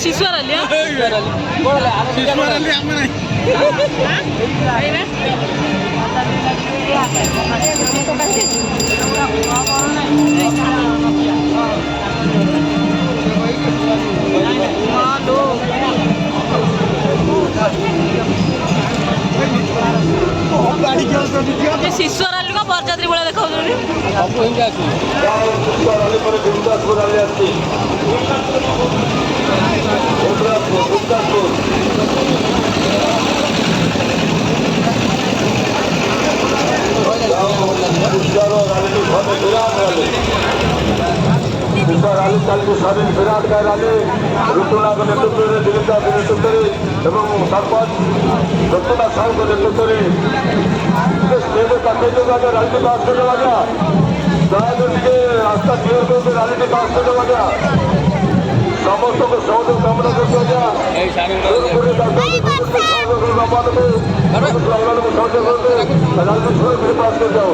शिशुआ रही शिशु रैली का बरजात्री भाई देखा स्वाधीन विराट का रैली ऋतुना नेतृत्व में दिलीप दास नेतृत्व में सरपंच ऋतुना साहू के नेतृत्व में रैली पास करने लगा दयाकर रास्ता क्लियर करके रैली पास करने लगा समस्त को सहयोग कामना करते सहयोग करते रैली पास कर जाओ।